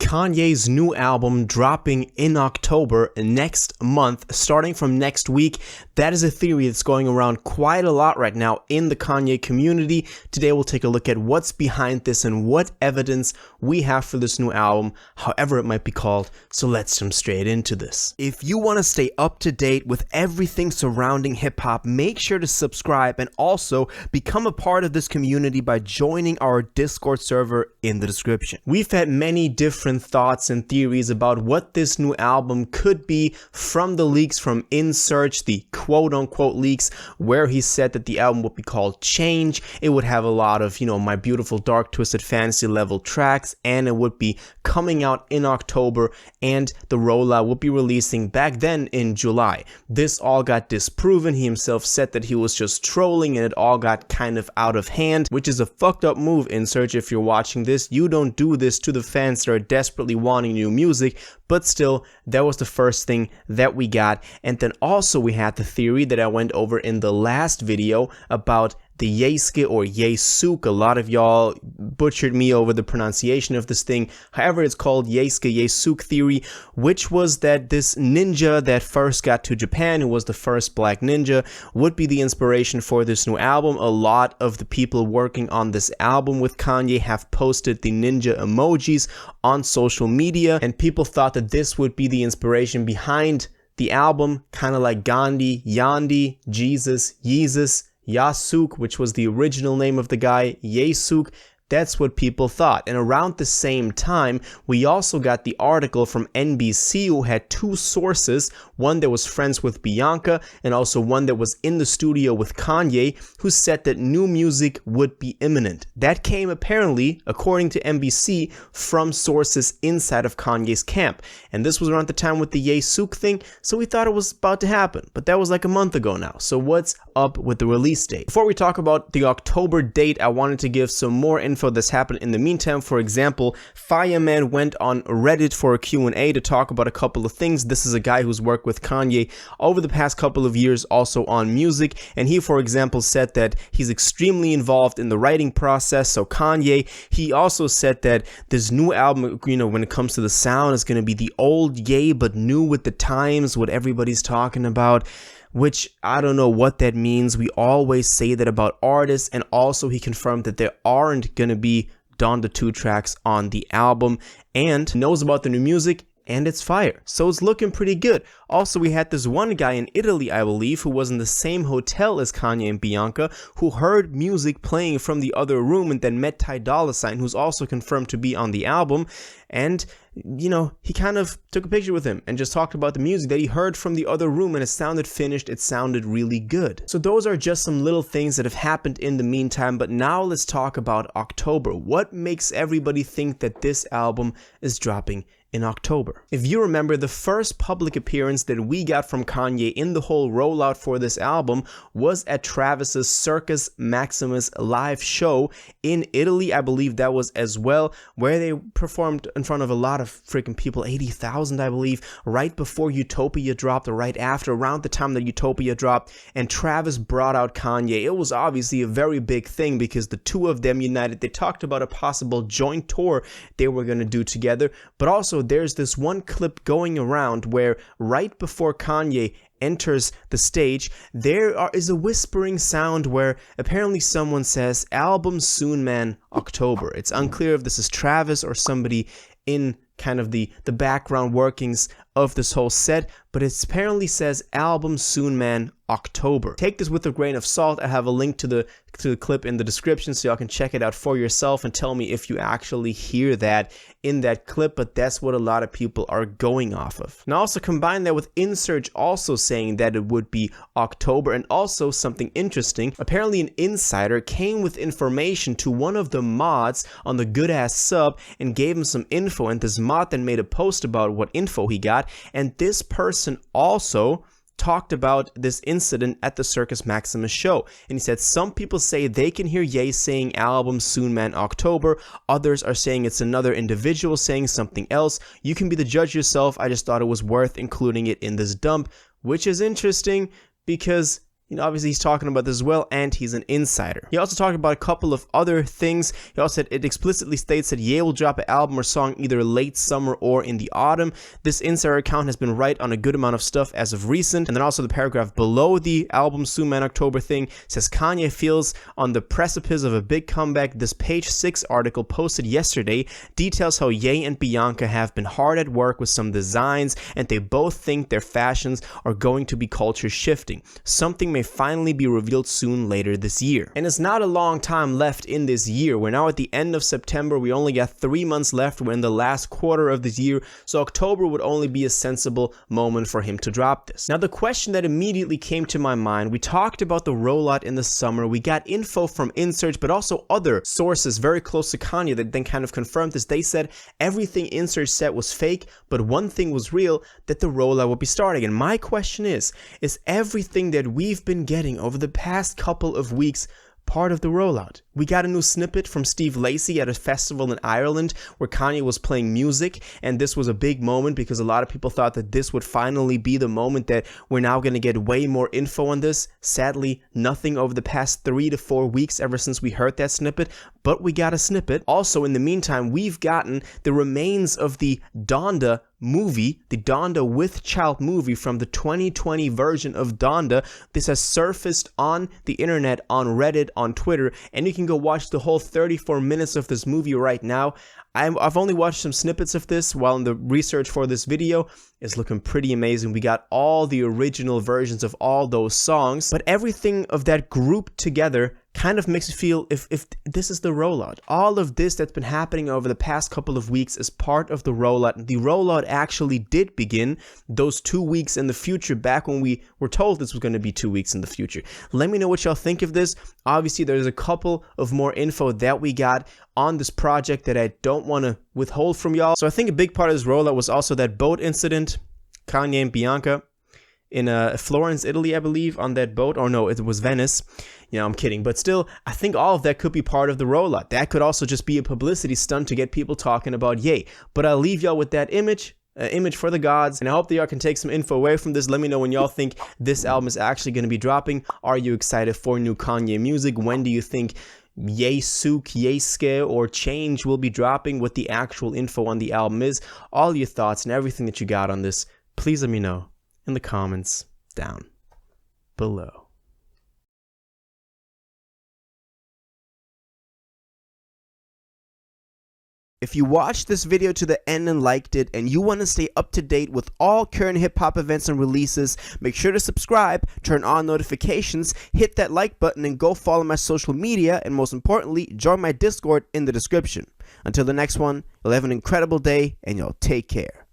Kanye's new album dropping in October next month, starting from next week. That is a theory that's going around quite a lot right now in the Kanye community. Today we'll take a look at what's behind this and what evidence we have for this new album, however it might be called. So let's jump straight into this. If you want to stay up to date with everything surrounding hip hop, make sure to subscribe and also become a part of this community by joining our Discord server in the description. We've had many different thoughts and theories about what this new album could be from the leaks from In Search, the quote-unquote leaks, where he said that the album would be called Change. It would have a lot of, My Beautiful Dark Twisted Fantasy level tracks, and it would be coming out in October, and the rollout would be releasing back then in July. This all got disproven. He himself said that he was just trolling, and it all got kind of out of hand, which is a fucked up move. In Search, if you're watching this, you don't do this to the fans that are desperately wanting new music, but still, that was the first thing that we got. And then also we had the theory that I went over in the last video about the Yesuke or Yesuke. A lot of y'all butchered me over the pronunciation of this thing. However, it's called Yesuke theory, which was that this ninja that first got to Japan, who was the first black ninja, would be the inspiration for this new album. A lot of the people working on this album with Kanye have posted the ninja emojis on social media, and people thought that this would be the inspiration behind the album, kind of like Gandhi, Yandi, Jesus, Yeezus, Yesuke, which was the original name of the guy, Yesuke. That's what people thought. And around the same time, we also got the article from NBC, who had two sources, one that was friends with Bianca and also one that was in the studio with Kanye, who said that new music would be imminent. That came apparently, according to NBC, from sources inside of Kanye's camp. And this was around the time with the Yesuke thing, so we thought it was about to happen. But that was like a month ago now. So what's up with the release date? Before we talk about the October date, I wanted to give some more info that's happened in the meantime. For example, Fireman went on Reddit for a Q&A to talk about a couple of things. This is a guy who's worked with Kanye over the past couple of years also on music, and he, for example, said that he's extremely involved in the writing process. So Kanye, he also said that this new album, when it comes to the sound, is going to be the old Ye but new with the times, what everybody's talking about, which I don't know what that means. We always say that about artists, and also he confirmed that there aren't going to be Donda 2 tracks on the album, and knows about the new music, and it's fire. So it's looking pretty good. Also, we had this one guy in Italy, I believe, who was in the same hotel as Kanye and Bianca, who heard music playing from the other room and then met Ty Dolla $ign, who's also confirmed to be on the album. And, he kind of took a picture with him and just talked about the music that he heard from the other room, and it sounded finished. It sounded really good. So those are just some little things that have happened in the meantime. But now let's talk about October. What makes everybody think that this album is dropping in October? If you remember, the first public appearance that we got from Kanye in the whole rollout for this album was at Travis's Circus Maximus live show in Italy. I believe that was as well, where they performed in front of a lot of freaking people, 80,000 I believe, right before Utopia dropped or right after, around the time that Utopia dropped, and Travis brought out Kanye. It was obviously a very big thing because the two of them united. They talked about a possible joint tour they were going to do together, but also there's this one clip going around where right before Kanye enters the stage, there is a whispering sound where apparently someone says, "Album soon, man, October." It's unclear if this is Travis or somebody in kind of the background workings of this whole set, but it apparently says "Album soon, man, October." Take this with a grain of salt. I have a link to the clip in the description so y'all can check it out for yourself and tell me if you actually hear that in that clip, but that's what a lot of people are going off of. Now also combine that with In Search also saying that it would be October, and also something interesting, apparently an insider came with information to one of the mods on the Good Ass Sub and gave him some info, and this mod then made a post about what info he got, and this person also talked about this incident at the Circus Maximus show, and he said some people say they can hear Ye saying "Album soon, man, October." Others are saying it's another individual saying something else. You can be the judge yourself. I just thought it was worth including it in this dump, which is interesting because Obviously he's talking about this as well, and he's an insider. He also talked about a couple of other things. He also said it explicitly states that Ye will drop an album or song either late summer or in the autumn. This insider account has been right on a good amount of stuff as of recent. And then also the paragraph below the album soon in October thing says Kanye feels on the precipice of a big comeback. This page 6 article posted yesterday details how Ye and Bianca have been hard at work with some designs, and they both think their fashions are going to be culture shifting. Something may finally be revealed soon later this year. And it's not a long time left in this year. We're now at the end of September. We only got 3 months left. We're in the last quarter of this year, so October would only be a sensible moment for him to drop this. Now, the question that immediately came to my mind, we talked about the rollout in the summer. We got info from InSearch, but also other sources very close to Kanye that then kind of confirmed this. They said everything InSearch said was fake, but one thing was real, that the rollout would be starting. And my question is everything that we've been getting over the past couple of weeks part of the rollout? We got a new snippet from Steve Lacy at a festival in Ireland where Kanye was playing music, and this was a big moment because a lot of people thought that this would finally be the moment that we're now going to get way more info on this. Sadly, nothing over the past 3 to 4 weeks ever since we heard that snippet, but we got a snippet. Also, in the meantime, we've gotten the remains of the Donda movie, the Donda with Child movie from the 2020 version of Donda. This has surfaced on the internet, on Reddit, on Twitter, and you can go watch the whole 34 minutes of this movie right now. I've only watched some snippets of this while in the research for this video. It's looking pretty amazing. We got all the original versions of all those songs, but everything of that grouped together kind of makes me feel if this is the rollout. All of this that's been happening over the past couple of weeks is part of the rollout. The rollout actually did begin those 2 weeks in the future, back when we were told this was going to be 2 weeks in the future. Let me know what y'all think of this. Obviously, there's a couple of more info that we got on this project that I don't want to withhold from y'all. So I think a big part of this rollout was also that boat incident, Kanye and Bianca in Florence, Italy, I believe, on that boat. Or no, it was Venice. I'm kidding. But still, I think all of that could be part of the rollout. That could also just be a publicity stunt to get people talking about Ye. But I'll leave y'all with that image for the gods, and I hope that y'all can take some info away from this. Let me know when y'all think this album is actually going to be dropping. Are you excited for new Kanye music? When do you think Yesuke, or Change will be dropping? What the actual info on the album is? All your thoughts and everything that you got on this, please let me know in the comments down below. If you watched this video to the end and liked it, and you want to stay up to date with all current hip-hop events and releases, make sure to subscribe, turn on notifications, hit that like button, and go follow my social media, and most importantly, join my Discord in the description. Until the next one, you'll have an incredible day, and y'all take care.